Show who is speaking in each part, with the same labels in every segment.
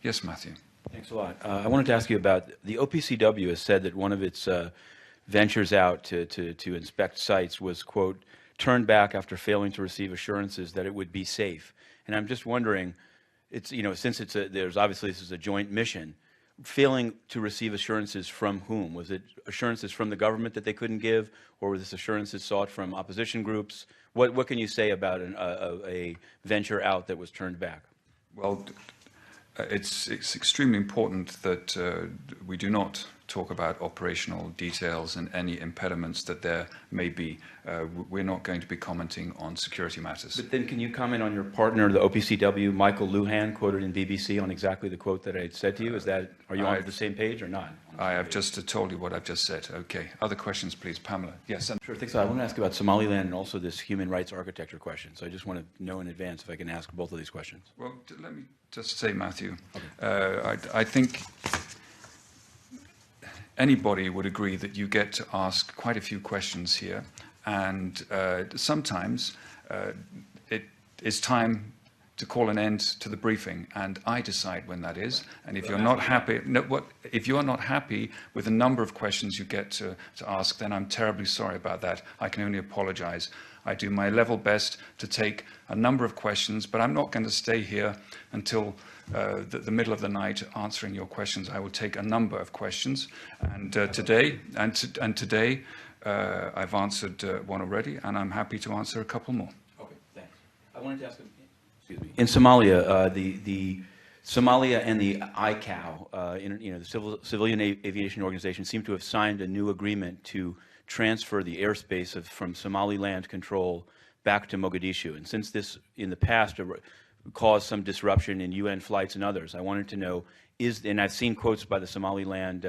Speaker 1: Yes, Matthew.
Speaker 2: Thanks a lot. I wanted to ask you about the OPCW has said that one of its ventures out to inspect sites was, quote, turned back after failing to receive assurances that it would be safe. And I'm just wondering, it's, you know, since there's obviously this is a joint mission, failing to receive assurances from whom? Was it assurances from the government that they couldn't give, or were this assurances sought from opposition groups? What can you say about a venture out that was turned back?
Speaker 1: Well, it's extremely important that we do not talk about operational details and any impediments that there may be. We're not going to be commenting on security matters.
Speaker 2: But then can you comment on your partner, the OPCW, Michael Luhan, quoted in BBC on exactly the quote that I said to you? Is that, are you on the same page or not?
Speaker 1: I have just told you what I've just said. Okay. Other questions, please. Pamela. Yes.
Speaker 2: Sure. Thanks. I want to ask about Somaliland and also this human rights architecture question. So I just want to know in advance if I can ask both of these questions.
Speaker 1: Well, let me just say, Matthew,
Speaker 2: okay.
Speaker 1: I think anybody would agree that you get to ask quite a few questions here, and sometimes it is time to call an end to the briefing, and I decide when that is. And if you're not happy, if you are not happy with the number of questions you get to ask, then I'm terribly sorry about that. I can only apologize. I do my level best to take a number of questions, but I'm not going to stay here until the middle of the night answering your questions. I will take a number of questions, and today I've answered one already, and I'm happy to answer a couple more.
Speaker 2: Okay, thanks. I wanted to ask. Excuse me. In Somalia, the Somalia and the ICAO, the Civilian Aviation Organization, seem to have signed a new agreement to transfer the airspace from Somaliland control back to Mogadishu. And since this, in the past, caused some disruption in UN flights and others, I wanted to know, and I've seen quotes by the Somaliland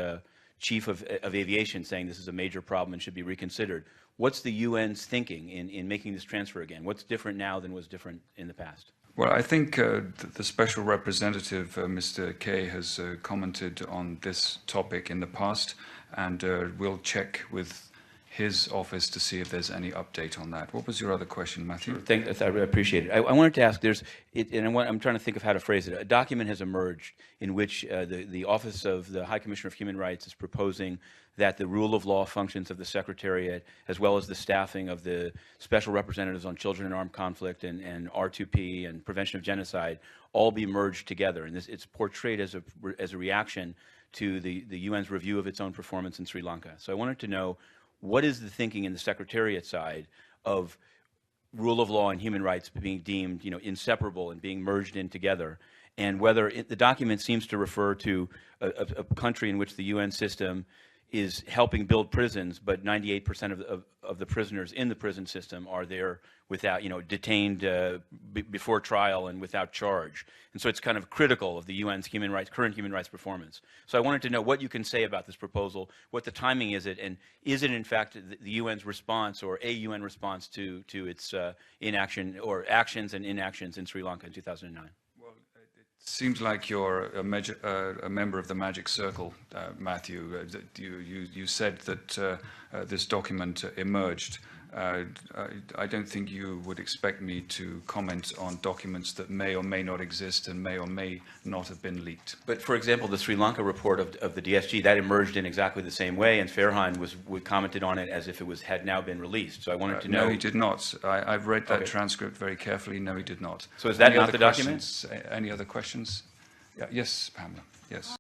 Speaker 2: chief of aviation saying this is a major problem and should be reconsidered. What's the UN's thinking in making this transfer again? What's different now than was different in the past?
Speaker 1: Well, I think the Special Representative, Mr. Kay, has commented on this topic in the past, and we'll check with his office to see if there's any update on that. What was your other question, Matthew?
Speaker 2: Sure. I appreciate it. I wanted to ask, I'm trying to think of how to phrase it. A document has emerged in which the Office of the High Commissioner of Human Rights is proposing that the rule of law functions of the Secretariat, as well as the staffing of the Special Representatives on Children in Armed Conflict and R2P and Prevention of Genocide, all be merged together. And it's portrayed as a reaction to the UN's review of its own performance in Sri Lanka. So I wanted to know, what is the thinking in the Secretariat side of rule of law and human rights being deemed, inseparable and being merged in together, and whether the document seems to refer to a country in which the UN system is helping build prisons, but 98% of the prisoners in the prison system are there without, detained before trial and without charge. And so it's kind of critical of the UN's current human rights performance. So I wanted to know what you can say about this proposal, what the timing is, and is it in fact the UN's response or a UN response to its inaction or actions and inactions in Sri Lanka in 2009?
Speaker 1: Seems like you're a member of the Magic Circle, Matthew. You said that this document emerged. I don't think you would expect me to comment on documents that may or may not exist and may or may not have been leaked.
Speaker 2: But for example, the Sri Lanka report of the DSG, that emerged in exactly the same way, and Farhan commented on it as if it had now been released. So I wanted to know.
Speaker 1: No, he did not. I've read that transcript very carefully. No, he did not.
Speaker 2: So is that not the document?
Speaker 1: Any other questions? Yeah, yes, Pamela. Yes.